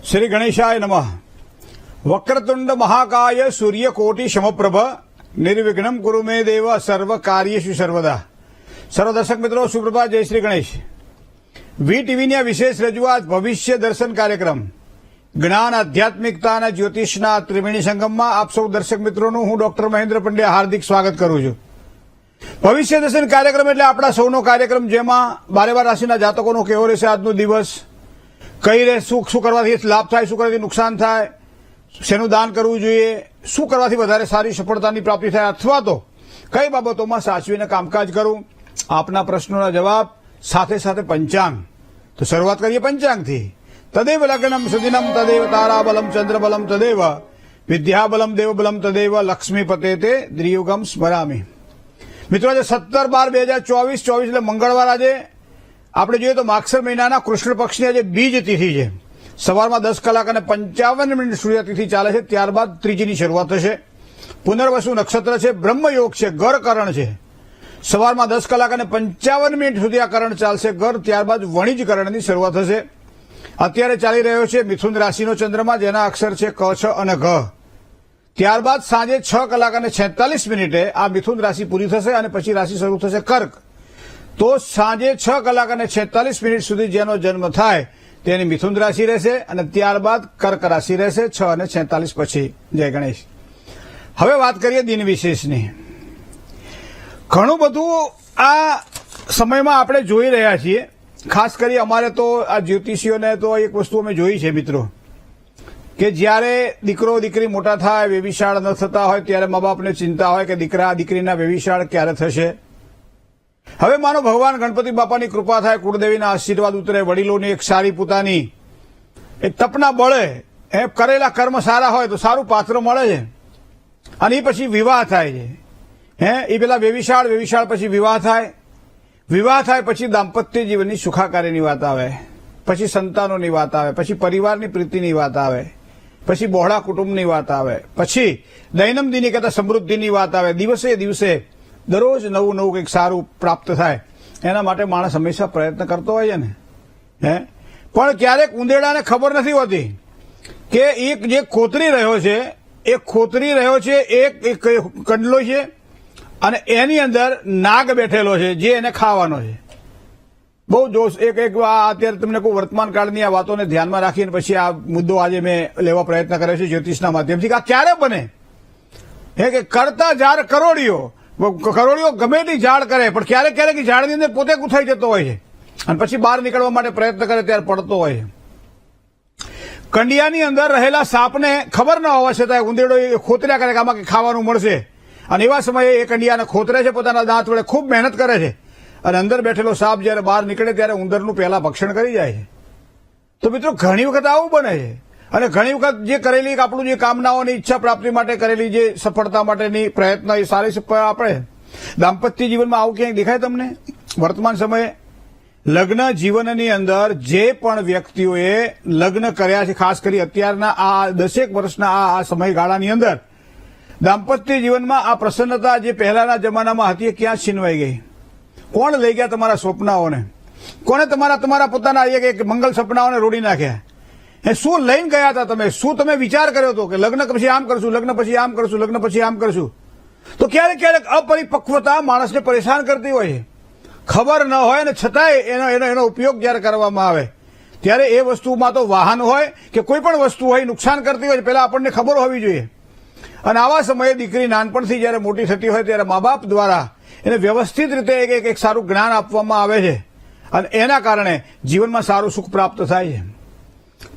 श्री गणेशाय नमः। वक्रतुंड महाकाय सूर्यकोटि समप्रभ निर्विघ्नं कुरु मे देव सर्व कार्येषु सर्वदा। सर्व दर्शक मित्रों सुप्रभात, जय श्री गणेश। વી ટીવીની વિશેષ રજૂઆત ભવિષ્ય દર્શન કાર્યક્રમ જ્ઞાન આધ્યાત્મિકતા અને જ્યોતિષના ત્રિવેણી સંગમમાં આપ સૌ દર્શક મિત્રોનું હું ડોક્ટર મહેન્દ્ર પંડ્યા હાર્દિક સ્વાગત કરું છું। ભવિષ્ય દર્શન કાર્યક્રમ એટલે આપણા સૌનો કાર્યક્રમ, જેમાં 12 રાશિના જાતકોનો કેવો રહેશે આજનો દિવસ, કઈ રહે, શું કરવાથી લાભ થાય, શું કરવાથી નુકસાન થાય, શેનું દાન કરવું જોઈએ, શું કરવાથી વધારે સારી સફળતાની પ્રાપ્તિ થાય, અથવા તો કઈ બાબતોમાં સાચવીને કામકાજ કરવું, આપના પ્રશ્નોના જવાબ, સાથે સાથે પંચાંગ। તો શરૂઆત કરીએ પંચાંગથી। તદેવ લગ્નમ સુદિનમ તદેવ તારાબલમ ચંદ્રબલમ તદેવ વિદ્યાબલમ દેવબલમ તદેવ લક્ષ્મીપતે તે દ્રિયુગમ સ્મરામી। મિત્રો આજે 17/12/2024 એટલે મંગળવાર। આજે આપણે જોઈએ તો માગસર મહિનાના કૃષ્ણ પક્ષની આજે બીજ તિથિ છે। સવારમાં 10:55 સૂર્ય તિથિ ચાલે છે, ત્યારબાદ ત્રીજીની શરૂઆત થશે। પુનર્વસુ નક્ષત્ર છે, બ્રહ્મયોગ છે, ગરકરણ છે। સવારમાં 10:55 સુધી આ કરણ ચાલશે, ગર, ત્યારબાદ વણિજ કરણની શરૂઆત થશે। અત્યારે ચાલી રહ્યો છે મિથુન રાશિનો ચંદ્રમા, જેના અક્ષર છે ક, છ અને ઘ। ત્યારબાદ સાંજે 6:46 આ મિથુન રાશિ પૂરી થશે અને પછી રાશિ શરૂ થશે કર્ક। તો સાંજે 6:46 સુધી જેનો જન્મ થાય તેની મિથુન રાશિ રહેશે અને ત્યારબાદ કર્ક રાશિ રહેશે 6:46 પછી। જય ગણેશ। હવે વાત કરીએ દિન વિશેષની। ઘણું બધું આ સમયમાં આપણે જોઈ રહ્યા છીએ। ખાસ કરી અમારે તો આ જ્યોતિષીઓને તો એક વસ્તુ અમે જોઈ છે મિત્રો, કે જ્યારે દીકરો દીકરી મોટા થાય, વેવિશાળ ન થતા હોય, ત્યારે મા બાપને ચિંતા હોય કે દીકરા દીકરીના વેવિશાળ ક્યારે થશે। હવે માનો ભગવાન ગણપતિ બાપાની કૃપા થાય, કુળદેવીના આશીર્વાદ ઉતરે, વડીલોની એક સારી પોતાની એક તપના બળે, એ કરેલા કર્મ સારા હોય તો સારું પાત્ર મળે છે અને એ પછી વિવાહ થાય છે। એ પેલા વેવિશાળ પછી વિવાહ થાય પછી દાંપત્ય જીવનની સુખાકારીની વાત આવે, પછી સંતાનોની વાત આવે, પછી પરિવારની પ્રીતિની વાત આવે, પછી બહોળા કુટુંબની વાત આવે, પછી દૈનંદિની કરતા સમૃદ્ધિની વાત આવે। દિવસે દિવસે દરરોજ નવું કંઈક સારું પ્રાપ્ત થાય, એના માટે માણસ હંમેશા પ્રયત્ન કરતો હોય છે ને। પણ ક્યારેક ઉંદેડાને ખબર નથી હોતી કે એક જે ખોતરી રહ્યો છે એક કંડલો છે અને એની અંદર નાગ બેઠેલો છે જે એને ખાવાનો છે। બહુ જોશ એક અત્યારે તમને કોઈ વર્તમાન કાળની આ વાતોને ધ્યાનમાં રાખીને પછી આ મુદ્દો આજે મેં લેવા પ્રયત્ન કર્યો છે જ્યોતિષના માધ્યમથી, કે આ ક્યારે બને કે કરતા ઝાડ કરોડિયો ગમે તે ઝાડ કરે, પણ ક્યારેક ઝાડની અંદર પોતે ગુથાઈ જતો હોય છે અને પછી બહાર નીકળવા માટે પ્રયત્ન કરે ત્યારે પડતો હોય છે। કંડિયાની અંદર રહેલા સાપને ખબર ન હોવા છતાં ઉંદેડો ખોતર્યા કરે કે આમાં ખાવાનું મળશે, અને એવા સમયે એ કંડિયાને ખોતરે છે, પોતાના દાંત વડે ખૂબ મહેનત કરે છે, અને અંદર બેઠેલો સાપ જયારે બહાર નીકળે ત્યારે ઉંદરનું પહેલા ભક્ષણ કરી જાય છે। તો મિત્રો ઘણી વખત આવું બને છે, અને ઘણી વખત જે કરેલી આપણું જે કામનાઓની ઈચ્છા પ્રાપ્તિ માટે કરેલી જે સફળતા માટેની પ્રયત્ન એ સારી આપણે દાંપત્ય જીવનમાં આવું ક્યાંય દેખાય તમને વર્તમાન સમયે? લગ્ન જીવનની અંદર જે પણ વ્યક્તિઓએ લગ્ન કર્યા છે, ખાસ કરી અત્યારના આ 10 વર્ષના આ સમયગાળાની અંદર દાંપત્ય જીવનમાં આ પ્રસન્નતા જે પહેલાના જમાનામાં હતી એ ક્યાં છીનવાઈ ગઈ? કોણ લઈ ગયા તમારા સ્વપ્નાઓને? કોણે તમારા પોતાના એક મંગલ સપનાઓને રોડી નાખ્યા? શું લઈને ગયા હતા તમે? શું તમે વિચાર કર્યો હતો કે લગ્ન પછી આમ કરશું, લગ્ન પછી આમ કરશું, લગ્ન પછી આમ કરશું? તો ક્યારેક અપરિપક્વતા માણસને પરેશાન કરતી હોય છે। ખબર ન હોય ને છતાંય એનો ઉપયોગ જયારે કરવામાં આવે ત્યારે એ વસ્તુમાં તો વાહન હોય કે કોઈ પણ વસ્તુ હોય નુકસાન કરતી હોય, પહેલા આપણને ખબર હોવી જોઈએ। અને આવા સમયે દીકરી નાનપણથી જયારે મોટી થતી હોય ત્યારે મા બાપ દ્વારા એને વ્યવસ્થિત રીતે એક સારું જ્ઞાન આપવામાં આવે છે અને એના કારણે જીવનમાં સારું સુખ પ્રાપ્ત થાય છે।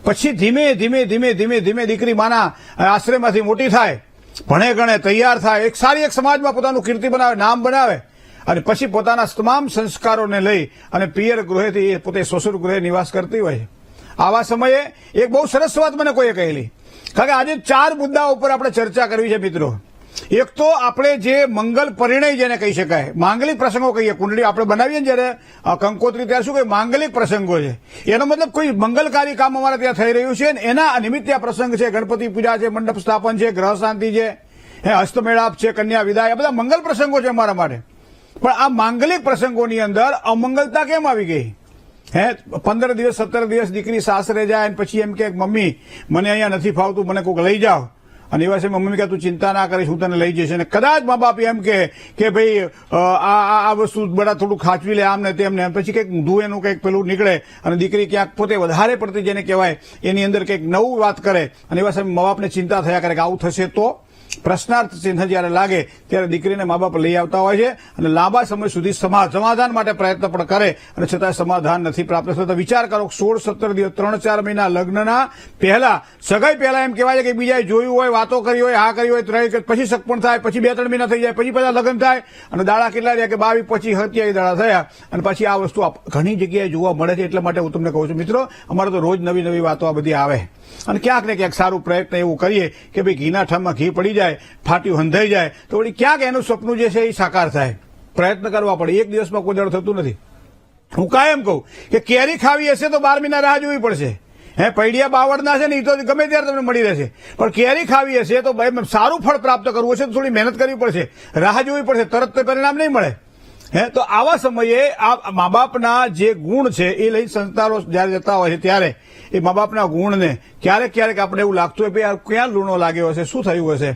પછી ધીમે દીકરી માના આશ્રયમાંથી મોટી થાય, ભણે ગણે તૈયાર થાય, એક સારી એક સમાજમાં પોતાનું કીર્તિ બનાવે, નામ બનાવે, અને પછી પોતાના તમામ સંસ્કારોને લઈ અને પિયર ગૃહેથી પોતે સસુર ગૃહે નિવાસ કરતી હોય છે। આવા સમયે એક બહુ સરસ વાત મને કોઈએ કહેલી, કારણ કે આજે 4 મુદ્દા ઉપર આપણે ચર્ચા કરવી છે મિત્રો। એક તો આપણે જે મંગલ પરિણય જેને કહી શકાય, માંગલિક પ્રસંગો કહીએ, કુંડળી આપણે બનાવીએ ને જયારે કંકોત્રી, ત્યારે શું કહીએ? માંગલિક પ્રસંગો છે। એનો મતલબ કોઈ મંગલકારી કામ અમારે ત્યાં થઈ રહ્યું છે, એના નિમિત્તે આ પ્રસંગ છે। ગણપતિ પૂજા છે, મંડપ સ્થાપન છે, ગ્રહ શાંતિ છે, હસ્તમેળાપ છે, કન્યા વિદાય, આ બધા મંગલ પ્રસંગો છે અમારા માટે। પણ આ માંગલિક પ્રસંગોની અંદર અમંગલતા કેમ આવી ગઈ? 15 દિવસ 17 દિવસ દીકરી સાસરે જાય અને પછી એમ કે મમ્મી મને અહીંયા નથી ફાવતું, મને કોઈક લઈ જાઓ. અને એવા છે મમ્મી કે તું ચિંતા ના કરીશ, હું તને લઈ જઈશ. અને કદાચ મા બાપ એમ કે ભાઈ આ વસ્તુ બધા થોડું ખાચવી લે આમ ને તેમ ને, પછી કંઈક ઊંધું એનું કંઈક પેલું નીકળે અને દીકરી ક્યાંક પોતે વધારે પડતી જેને કહેવાય એની અંદર કંઈક નવું વાત કરે અને એવા સમય મા બાપને ચિંતા થયા કરે કે આવું થશે તો પ્રશ્નાર્થ ચિહ્ન જયારે લાગે ત્યારે દીકરીને મા બાપ લઈ આવતા હોય છે અને લાંબા સમય સુધી સમાધાન માટે પ્રયત્ન પણ કરે અને છતાં સમાધાન નથી પ્રાપ્ત થતા. વિચાર કરો 16-17 દિવસ 3-4 મહિના લગ્નના પહેલા સગાઈ પહેલા એમ કહેવાય છે કે બીજાએ જોયું હોય, વાતો કરી હોય, હા કરી હોય, પછી સગપણ થાય, પછી 2-3 મહિના થઈ જાય, પછી પાછા લગ્ન થાય અને દાડા કેટલા રહ્યા કે 22-25-27 દાડા થયા અને પછી આ વસ્તુ ઘણી જગ્યાએ જોવા મળે છે. એટલા માટે હું તમને કહું છું મિત્રો, અમારે તો રોજ નવી નવી વાતો આ બધી આવે અને ક્યાંક ને ક્યાંક સારું પ્રયત્ન એવું કરીએ કે ભાઈ ઘીના ઠામમાં ઘી પડી જાય, ફાટ્યું હંધાઈ જાય તો વળી ક્યાંક એનું સપનું જે છે એ સાકાર થાય. પ્રયત્ન કરવા પડે, એક દિવસમાં કોઈ દાડો થતું નથી. હું કાયમ કહું કે કેરી ખાવી હશે તો 12 મહિના રાહ જોવી પડશે. પૈડિયા બાવળના છે ને એ તો ગમે ત્યારે તમને મળી રહેશે, પણ કેરી ખાવી હશે તો સારું ફળ પ્રાપ્ત કરવું હશે તો થોડી મહેનત કરવી પડશે, રાહ જોવી પડશે, તરત પરિણામ નહીં મળે. તો આવા સમયે આ મા બાપના જે ગુણ છે એ લઈ સંસ્કારો જયારે જતા હોય છે ત્યારે એ મા બાપના ગુણને ક્યારેક આપણે એવું લાગતું હોય ભાઈ ક્યાં લૂણો લાગ્યો હશે, શું થયું હશે.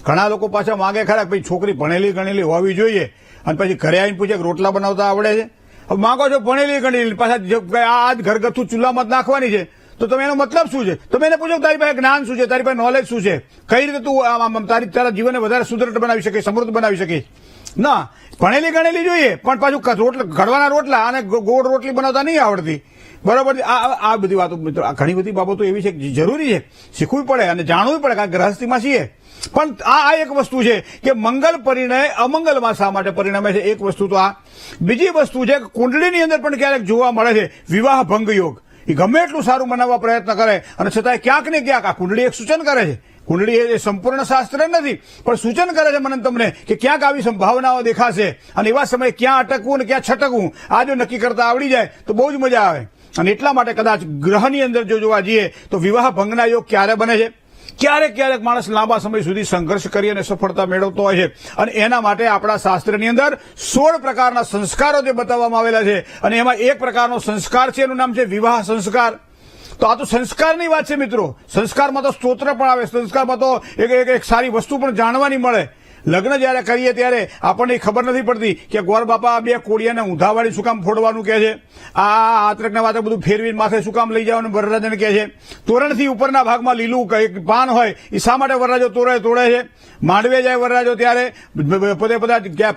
ઘણા લોકો પાછા માંગે ખરા ભાઈ છોકરી ભણેલી ગણેલી હોવી જોઈએ અને પછી ઘરે આવીને પૂછે રોટલા બનાવતા આવડે છે. હવે માંગો છો ભણેલી ગણેલી, પાછા આ ઘરગથ્થુ ચૂલામાં નાખવાની છે તો તમે એનો મતલબ શું છે? તમે એને પૂછો તારી પાસે જ્ઞાન શું છે, તારી પાસે નોલેજ શું છે, કઈ રીતે તું તારા જીવનને વધારે સુદૃઢ બનાવી શકે, સમૃદ્ધ બનાવી શકીશ. ના, ભણેલી ગણેલી જોઈએ પણ પાછું ઘડવાના રોટલા અને ગોળ રોટલી બનાવતા નહીં આવડતી. બરોબર. આ બધી વાતો મિત્રો, આ ઘણી બધી બાબતો એવી છે કે જરૂરી છે, શીખવી પડે અને જાણવું પડે કારણ કે ગ્રહસ્થીમાં છીએ. પણ આ એક વસ્તુ છે કે મંગલ પરિણય અમંગલમાં શા માટે પરિણમે છે, એક વસ્તુ તો આ. બીજી વસ્તુ છે કે કુંડળીની અંદર પણ ક્યારેક જોવા મળે છે વિવાહ ભંગ યોગ. એ ગમે એટલું સારું મનાવવા પ્રયત્ન કરે અને છતાંય ક્યાંક ને ક્યાંક આ કુંડળી એક સૂચન કરે છે. કુંડળી એ સંપૂર્ણ શાસ્ત્ર નથી પણ સૂચન કરે છે મને તમને કે ક્યાંક આવી સંભાવનાઓ દેખાશે અને એવા સમયે ક્યાં અટકવું અને ક્યાં છટકવું આ જો નક્કી કરતા આવડી જાય તો બહુ જ મજા આવે. અને એટલા માટે કદાચ ગ્રહની અંદર જો જોવા જઈએ તો વિવાહ ભંગના યોગ ક્યારે બને છે? ક્યારેક માણસ લાંબા સમય સુધી સંઘર્ષ કરી અને સફળતા મેળવતો હોય છે અને એના માટે આપણા શાસ્ત્રની અંદર 16 પ્રકારના સંસ્કારો જે બતાવવામાં આવેલા છે અને એમાં એક પ્રકારનો સંસ્કાર છે એનું નામ છે વિવાહ સંસ્કાર. તો આ તો સંસ્કારની વાત છે મિત્રો. સંસ્કારમાં તો સ્તોત્ર પણ આવે, સંસ્કારમાં તો એક સારી વસ્તુ પણ જાણવાની મળે. લગ્ન જયારે કરીએ ત્યારે આપણને ખબર નથી પડતી કે ગોર બાપા બે કોળિયાને ઊંધાવાળી શું કામ ફોડવાનું કહે છે, આ આત્રકના વાતે બધું ફેરવીને માથે શું કામ લઈ જવાનું વરરાજાને કહે છે, તોરણથી ઉપરના ભાગમાં લીલું પાન હોય એ શા માટે વરરાજો તોડે છે, માંડવે જાય વરરાજો ત્યારે પોતે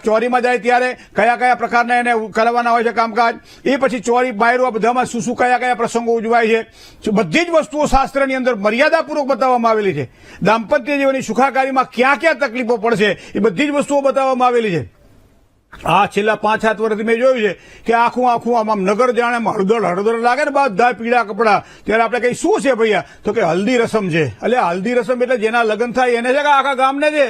ચોરીમાં જાય ત્યારે કયા પ્રકારના એને કરવાના હોય છે કામકાજ, એ પછી ચોરી બાયરો આ બધામાં શું કયા પ્રસંગો ઉજવાય છે, બધી જ વસ્તુઓ શાસ્ત્રની અંદર મર્યાદાપૂર્વક બતાવવામાં આવેલી છે. દાંપત્ય જીવનની સુખાકારીમાં ક્યાં તકલીફો પડશે એ બધી જ વસ્તુઓ બતાવવામાં આવેલી છે. છેલ્લા 5-7 વર્ષથી મેં જોયું છે કે આખું આમ નગર જાણે હળદર લાગે ને બધા પીળા કપડા. ત્યારે આપણે કઈ શું છે ભૈયા તો કે હલ્દી રસમ છે. એટલે હલ્દી રસમ એટલે જેના લગ્ન થાય એને છે કે આખા ગામને છે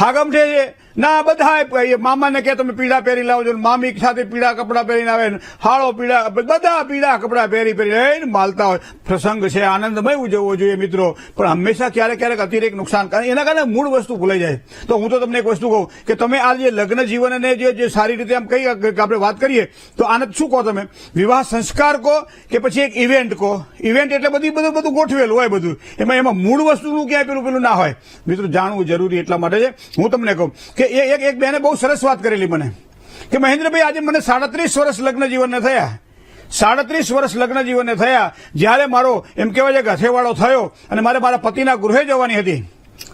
હાગમઠે છે ના બધા મામાને કે તમે પીળા પહેરી લાવજો, મામી સાથે પીળા કપડા પહેરીને આવે, હાળો પીળા, બધા પીળા કપડા પહેરી માલતા હોય. પ્રસંગ છે, આનંદમય ઉજવવો જોઈએ મિત્રો, પણ હંમેશા ક્યારેક અતિરેક નુકસાન કરે, એના કારણે મૂળ વસ્તુ ભૂલાઈ જાય. તો હું તો તમને એક વસ્તુ કહું કે તમે આ જે લગ્ન જીવનને જે સારી રીતે આમ કઈ આપણે વાત કરીએ તો આને શું કહો તમે? વિવાહ સંસ્કાર કહો કે પછી એક ઇવેન્ટ કહો? ઇવેન્ટ એટલે બધું ગોઠવેલું હોય બધું, એમાં મૂળ વસ્તુનું ક્યાંય પેલું ના હોય. મિત્રો જાણવું જરૂરી એટલા માટે છે. હું તમને કહું કે એક બેને બહુ સરસ વાત કરેલી મને કે મહેન્દ્રભાઈ આજે મને 37 વર્ષ લગ્ન જીવનને થયા. 37 વર્ષ લગ્ન જીવનને થયા જ્યારે મારો એમ કહેવાય છે કે હથેવાળો થયો અને મારે મારા પતિના ગૃહે જવાની હતી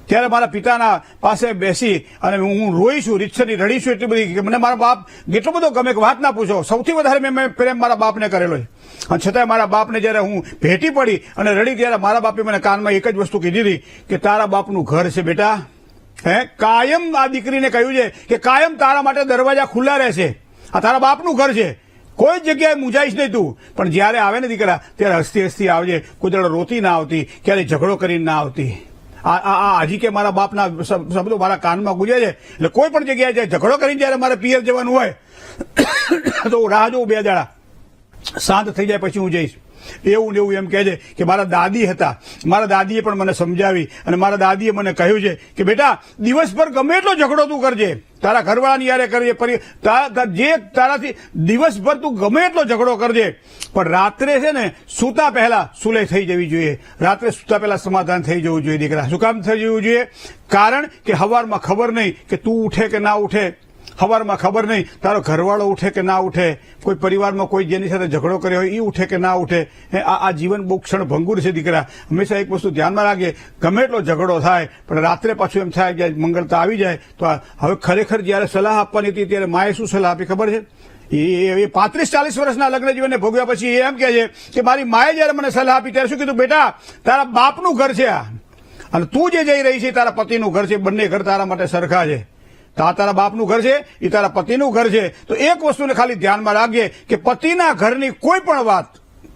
ત્યારે મારા પિતાના પાસે બેસી અને હું રોઈશું, રીતસરની રડીશું એટલી બધી કે મને મારા બાપ એટલો બધો ગમે કે વાત ના પૂછો. સૌથી વધારે મેં પ્રેમ મારા બાપને કરેલો છે અને છતાંય મારા બાપને જયારે હું ભેટી પડી અને રડી ત્યારે મારા બાપે મને કાનમાં એક જ વસ્તુ કીધી હતી કે તારા બાપનું ઘર છે બેટા, કાયમ આ દીકરીને કહ્યું છે કે કાયમ તારા માટે દરવાજા ખુલ્લા રહેશે, આ તારા બાપનું ઘર છે, કોઈ જગ્યાએ મૂંઝાઈશ નહીં તું. પણ જયારે આવે ને દીકરા ત્યારે હસતી આવજે, કોઈ દાડો રોતી ના આવતી, ક્યારેય ઝઘડો કરીને ના આવતી. હજી કે મારા બાપના શબ્દો મારા કાનમાં ગુજે છે. એટલે કોઈ પણ જગ્યાએ જાય ઝઘડો કરીને જયારે મારે પિયર જવાનું હોય તો રાહ જોઉં 2 દાડા શાંત થઈ જાય પછી હું જઈશ. એવું ને એવું એમ કહે છે કે મારા દાદી હતા, મારા દાદીએ પણ મને સમજાવી અને મારા દાદીએ મને કહ્યું છે કે બેટા દિવસભર ગમે એટલો ઝઘડો તું કરજે, તારા ઘરવાળાની યારે કરજે, જે તારાથી દિવસભર તું ગમે એટલો ઝઘડો કરજે, પણ રાત્રે છે ને સૂતા પહેલા સુલેહ થઈ જવી જોઈએ, રાત્રે સૂતા પહેલા સમાધાન થઈ જવું જોઈએ દીકરા. શું કામ થઈ જવું જોઈએ? કારણ કે હવારમાં ખબર નહીં કે તું ઉઠે કે ના ઉઠે, સવારમાં ખબર નહીં તારો ઘરવાળો ઉઠે કે ના ઉઠે, કોઈ પરિવારમાં કોઈ જેની સાથે ઝઘડો કર્યો હોય એ ઉઠે કે ના ઉઠે. આ જીવન બહુ ક્ષણ ભંગુર છે દીકરા. હંમેશા એક વસ્તુ ધ્યાનમાં રાખજે, ગમે એટલો ઝઘડો થાય પણ રાત્રે પાછું એમ થાય કે મંગળતા આવી જાય. તો હવે ખરેખર જયારે સલાહ આપવાની હતી ત્યારે માએ શું સલાહ આપી ખબર છે? એ 35-40 વર્ષના લગ્ન જીવનને ભોગવ્યા પછી એમ કહે છે કે મારી માએ જયારે મને સલાહ આપી ત્યારે શું કીધું, બેટા તારા બાપનું ઘર છે આ, અને તું જે જઈ રહી છે તારા પતિનું ઘર છે, બંને ઘર તારા માટે સરખા છે. તારા બાપનું ઘર છે, એ તારા પતિનું ઘર છે. તો એક વસ્તુને ખાલી ધ્યાનમાં રાખજે કે પતિના ઘરની કોઈ પણ વાત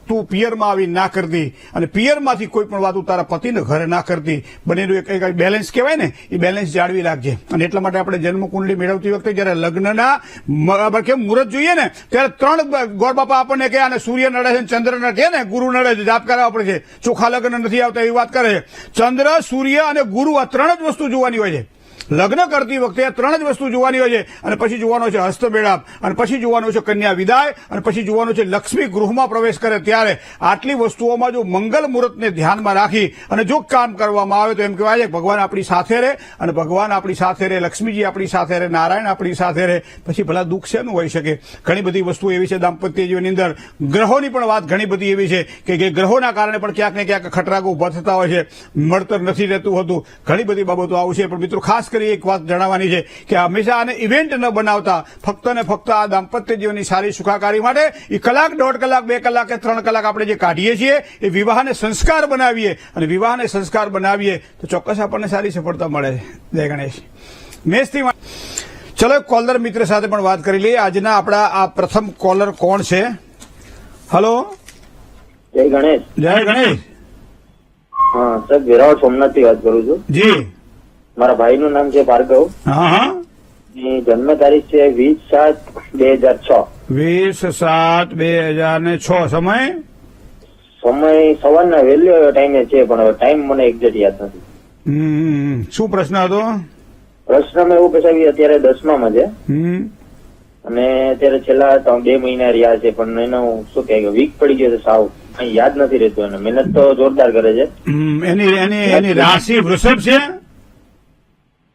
તું પિયરમાં આવી ના કરતી અને પિયરમાંથી કોઈ પણ વાત તું તારા પતિને ઘરે ના કરતી. બંનેનું એક બેલેન્સ કહેવાય ને, એ બેલેન્સ જાળવી રાખજે. અને એટલા માટે આપણે જન્મકુંડલી મેળવતી વખતે જયારે લગ્નના કેમ મુહૂર્ત જોઈએ ને ત્યારે 3 ગોળ બાપા આપણને કહે, અને સૂર્ય નડે છે, ચંદ્ર નડે ને ગુરુ નડે છે, જાપ કરાવવા પડે છે, ચોખ્ખા લગ્ન નથી આવતા એવી વાત કરે છે. ચંદ્ર, સૂર્ય અને ગુરુ આ 3 જ વસ્તુ જોવાની હોય છે. લગ્ન કરતી વખતે આ 3 જ વસ્તુ જોવાની હોય છે. અને પછી જોવાનો છે હસ્તમેળાપ, અને પછી જોવાનો છે કન્યા વિદાય, અને પછી જોવાનું છે લક્ષ્મી ગૃહમાં પ્રવેશ કરે ત્યારે. આટલી વસ્તુઓમાં જો મંગલ મુહૂર્તને ધ્યાનમાં રાખી અને જો કામ કરવામાં આવે તો એમ કહેવાય છે ભગવાન આપણી સાથે રહે, અને ભગવાન આપણી સાથે રહે, લક્ષ્મીજી આપણી સાથે રહે, નારાયણ આપણી સાથે રહે, પછી ભલા દુઃખ શેનું હોઈ શકે? ઘણી બધી વસ્તુ એવી છે દાંપત્ય જીવનની અંદર. ગ્રહોની પણ વાત ઘણી બધી એવી છે કે ગ્રહોના કારણે પણ ક્યાંક ને ક્યાંક ખટરાગો ઉભા થતા હોય છે, મળતર નથી રહેતું હોતું, ઘણી બધી બાબતો આવું છે. પણ મિત્રો ખાસ એક વાત જણાવવાની છે કે હંમેશા આને ઇવેન્ટ ન બનાવતા, ફક્ત ને ફક્ત આ દાંપત્ય જીવનની સારી સુખાકારી માટે એ કલાક, 1.5 કલાક, 2 કલાક કે 3 કલાક આપણે જે કાઢીએ છીએ એ વિવાહને સંસ્કાર બનાવીએ, અને વિવાહને સંસ્કાર બનાવીએ તો ચોક્કસ આપણને સારી સફળતા મળે છે. જય ગણેશ. મેષથી ચલો કોલર મિત્ર સાથે પણ વાત કરી લઈએ. આજના આપણા આ પ્રથમ કોલર કોણ છે? હલો, જય ગણેશ. જય ગણેશ. હા સર, વેરાવળ સોમનાથથી વાત કરું છું. જી. મારા ભાઈનું નામ છે ભાર્ગવ. હા હા. એની જન્મ તારીખ છે 20/7/2006. 20/7/2006. સમય સવારના વહેલો ટાઈમે છે, પણ હવે ટાઈમ મને એક્ઝેક્ટ યાદ નથી. શું પ્રશ્ન હતો? પ્રશ્નમાં એવું કે સાહેબ અત્યારે 10મામાં છે, અને અત્યારે છેલ્લા 2 મહિના રહ્યા છે, પણ એનો શું કહે વીક પડી ગયો છે સાવ, કઈ યાદ નથી રહેતું. એને મહેનત તો જોરદાર કરે છે. એની રાશિ વૃષભ છે.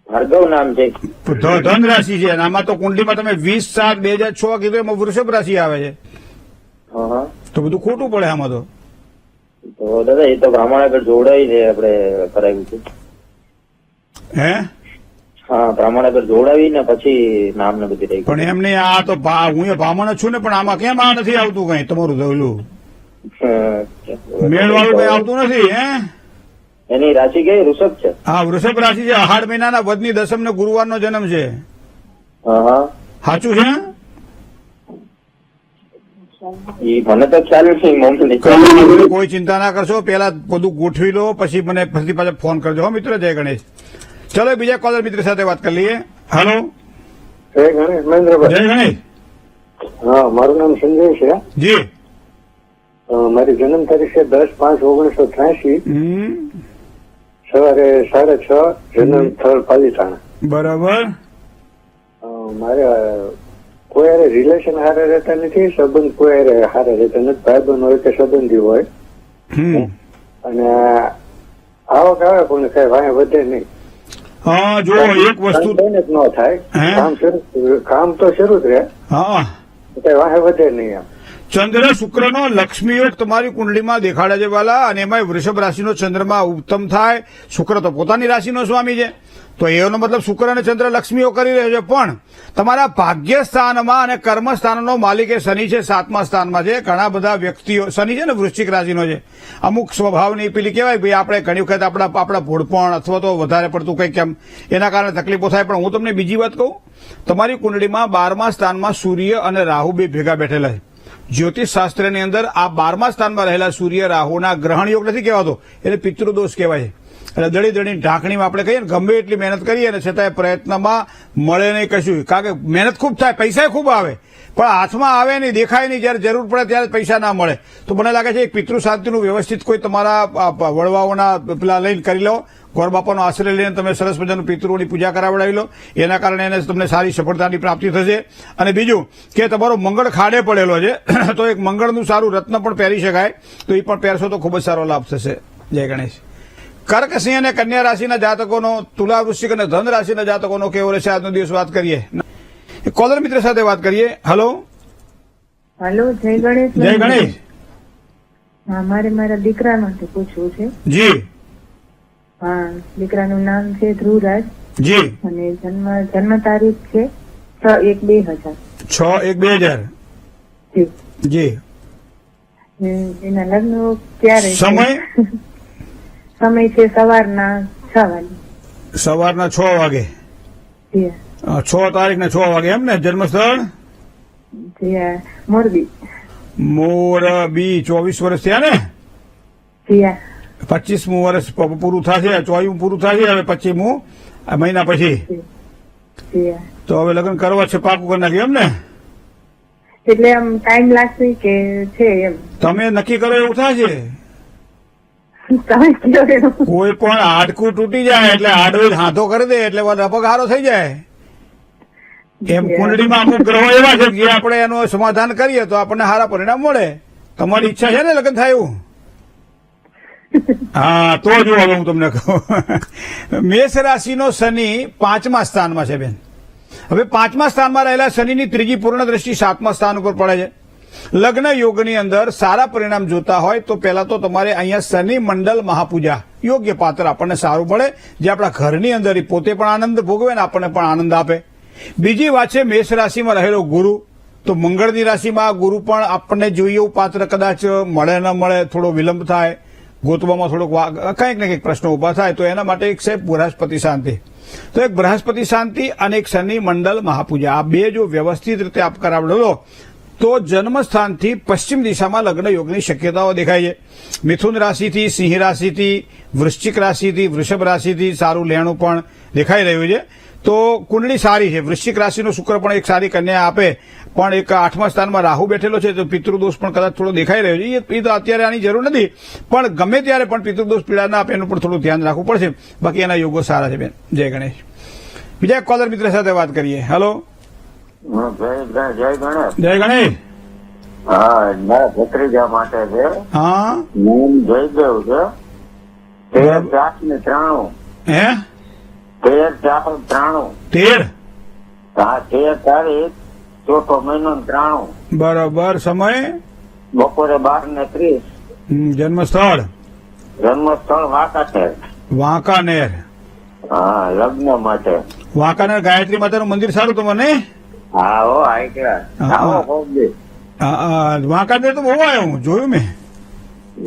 ભાર્ગવ નામ છે. ધન રાશિ છે. આમાં તો કુંડલીમાં તમે 20/7/2006 કીધું, એમાં વૃષભ રાશિ આવે છે. તો બધું ખોટું પડે આમાં તો. દાદા એ તો બ્રાહ્મણ આગળ જોડાઈને આપણે કરાવ્યું છે. હે? હા, બ્રાહ્મણ આગળ જોડાવીને પછી નામ ને બધી રહી. પણ એમને આ તો હું એ બ્રાહ્મણ છું ને, પણ આમાં કેમ આ નથી આવતું કઈ તમારું ધવલું મેળવાળું કઈ આવતું નથી? હે? એની રાશિ કઈ? વૃષભ છે. હા, વૃષભ રાશિ છે. આહાડ મહિનાના વદની દસમ ને ગુરુવારનો જન્મ છે. સાચું છે? મને તો ખ્યાલ નથી. કોઈ ચિંતા ના કરશો, પેલા બધું ગોઠવી લો, પછી મને ફરીથી પાછા ફોન કરજો. હો મિત્ર, જય ગણેશ. ચલો બીજા કોલર મિત્ર સાથે વાત કરી લઈએ. હેલો, જય ગણેશ. મહેન્દ્રભાઈ. જય ગણેશ. હા, મારું નામ સંજય છે. જી. મારી જન્મ તારીખ છે 10/5/1983. સવારે 6:30 જન્મ સ્થળ પાલીતાણા. બરાબર. મારે કોઈ હારે રિલેશન હારે રહેતા નથી, સંબંધ કોઈ હારે રહેતા નથી. ભાઈબંધ હોય કે સંબંધી હોય, અને આવક આવે પણ કઈ વાંહે વધે નહીં. હા, જો એક વસ્તુ મહેનત ન થાય, કામ તો શરૂ જ રહે. હા, કઈ વાંહે વધે નહીં. એમ ચંદ્ર શુક્રનો લક્ષ્મી યોગ તમારી કુંડલીમાં દેખાડે છે વાલા, અને એમાં વૃષભ રાશિનો ચંદ્રમાં ઉત્તમ થાય. શુક્ર તો પોતાની રાશિનો સ્વામી છે, તો એનો મતલબ શુક્ર અને ચંદ્ર લક્ષ્મીઓ કરી રહ્યો છે. પણ તમારા ભાગ્ય સ્થાનમાં અને કર્મ સ્થાનનો માલિક એ શનિ છે, 7મા સ્થાનમાં છે. ઘણા બધા વ્યક્તિઓ, શનિ છે ને વૃશ્ચિક રાશિનો છે, અમુક સ્વભાવની પેલી કહેવાય ભાઈ આપણે ઘણી વખત આપણા ભોળપણ અથવા તો વધારે પડતું કંઈક એમ એના કારણે તકલીફો થાય. પણ હું તમને બીજી વાત કહું, તમારી કુંડળીમાં 12મા સ્થાનમાં સૂર્ય અને રાહુ બે ભેગા બેઠેલા છે. જ્યોતિષ શાસ્ત્રની અંદર આ 12મા સ્થાનમાં રહેલા સૂર્ય રાહુના ગ્રહણ યોગ નથી કહેવાતો, એને પિતૃદોષ કહેવાય છે. એટલે દળી દળી ઢાંકણીમાં આપણે કહીએ ને, ગમે એટલી મહેનત કરીએ ને છતાંય પ્રયત્નમાં મળે નહીં કશું. કારણ કે મહેનત ખૂબ થાય, પૈસા ખૂબ આવે, પણ હાથમાં આવે નહીં, દેખાય નહીં, જયારે જરૂર પડે ત્યારે પૈસા ના મળે. તો મને લાગે છે એક પિતૃ શાંતિનું વ્યવસ્થિત કોઈ તમારા વડવાઓના પેલા લઈને કરી લો, ગોર બાપાનો આશ્રય લઈને તમે સરસ મજાનું પિતૃઓની પૂજા કરાવડાવી લો, એના કારણે એને તમને સારી સફળતાની પ્રાપ્તિ થશે. અને બીજું કે તમારો મંગળ ખાડે પડેલો છે તો એક મંગળનું સારું રત્ન પણ પહેરી શકાય, તો એ પણ પહેરશો તો ખૂબ જ સારો લાભ થશે. જય ગણેશ. કર્ક, સિંહ અને કન્યા રાશિના જાતકોનો, તુલા, વૃશ્ચિક અને ધન રાશિના જાતકોનો કેવો રહેશે આજનો દિવસ વાત કરીએ. કોલર મિત્ર સાથે વાત કરીએ. હલો હેલો, જય ગણેશ. જય ગણેશ. હા, મારે મારા દીકરા માટે પૂછવું છે. જી. હા, દીકરાનું નામ છે ધ્રુવરાજ જી. અને જન્મ તારીખ છે 6/1/2000. 6/1/2000. જી. જી. એના લગ્ન ક્યારે છે? સમય? સમય છે સવારના 6 વાગે. સવારના 6 વાગે. જી. 6 તારીખને 6 વાગે એમ ને? જન્મસ્થળ જી, મોરબી. મોરબી. 24 વર્ષ થયા ને? જી. 25મું વર્ષ પૂરું થશે, 24મું પૂરું થશે, હવે 25મું મહિના પછી. જી. તો હવે લગ્ન કરવા છે, પાકું કરી નાખ્યું એમ ને? એટલે આમ ટાઈમ લાગશે કે છે એમ? તમે નક્કી કરો એવું થશે. તમે કયો એમ? કોઈ પણ હાડકું તૂટી જાય એટલે હાડો હાથો કરી દે એટલે રપક હારો થઈ જાય. એમ કુંડળીમાં અમુક ગ્રહો એવા છે કે આપણે એનું સમાધાન કરીએ તો આપણને સારા પરિણામ મળે. તમારી ઈચ્છા છે ને લગ્ન થાય એવું? હા, તો જો હવે હું તમને કહું. મેષ રાશિનો શનિ 5મા સ્થાનમાં છે બેન. હવે 5મા સ્થાનમાં રહેલા શનિની ત્રીજી પૂર્ણ દ્રષ્ટિ 7મા સ્થાન ઉપર પડે છે. લગ્ન યોગની અંદર સારા પરિણામ જોતા હોય તો પહેલા તો તમારે અહીંયા શનિ મંડળ મહાપૂજા, યોગ્ય પાત્ર આપણને સારું પડે, જે આપણા ઘરની અંદર પોતે પણ આનંદ ભોગવે ને આપણને પણ આનંદ આપે. બીજી વાત છે મેષ રાશિમાં રહેલો ગુરુ, તો મંગળની રાશિમાં ગુરુ પણ આપણને જોઈએ એવું પાત્ર કદાચ મળે ન મળે, થોડો વિલંબ થાય, ગોતવામાં થોડોક કંઈક ને કંઈક પ્રશ્નો ઉભા થાય, તો એના માટે એક છે બૃહસ્પતિ શાંતિ. તો એક બૃહસ્પતિ શાંતિ અને એક શનિ મંડળ મહાપૂજા, આ બે જો વ્યવસ્થિત રીતે આપ કરાવડો લો તો જન્મસ્થાનથી પશ્ચિમ દિશામાં લગ્ન યોગની શક્યતાઓ દેખાય છે. મિથુન રાશિથી, સિંહ રાશિથી, વૃશ્ચિક રાશિથી, વૃષભ રાશિથી સારું લેણું પણ દેખાઈ રહ્યું છે. તો કુંડળી સારી છે. વૃશ્ચિક રાશિનો શુક્ર પણ એક સારી કન્યા આપે, પણ એક 8મા સ્થાનમાં રાહુ બેઠેલો છે તો પિતૃદોષ પણ કદાચ થોડો દેખાઈ રહ્યો છે. એ તો અત્યારે આની જરૂર નથી, પણ ગમે ત્યારે પણ પિતૃદોષ પીડા ના આપે એનું પણ થોડું ધ્યાન રાખવું પડશે. બાકી એના યોગો સારા છે બેન. જય ગણેશ. બીજા એક કોલર મિત્ર સાથે વાત કરીએ. હેલો, જય ગણેશ. જય ગણેશ. હા, મારા ભત્રીજા માટે છે. હા, નામ જયદેવ છે. 13/4/93. હે 13/4/93. 13? હા, 13 તારીખ 4થો મહિનો 93. બરોબર. સમય? બપોરે 12:30. જન્મસ્થળ? જન્મસ્થળ વાંકાનેર. વાંકાનેર. હા, લગ્ન માટે. વાંકાનેર ગાયત્રી માતાનું મંદિર સારું તમને? હા, હો આઈકરા. હા. આવો કોબી. વાંકાનેર તો બહુ આવ્યો, હું જોયું મેં.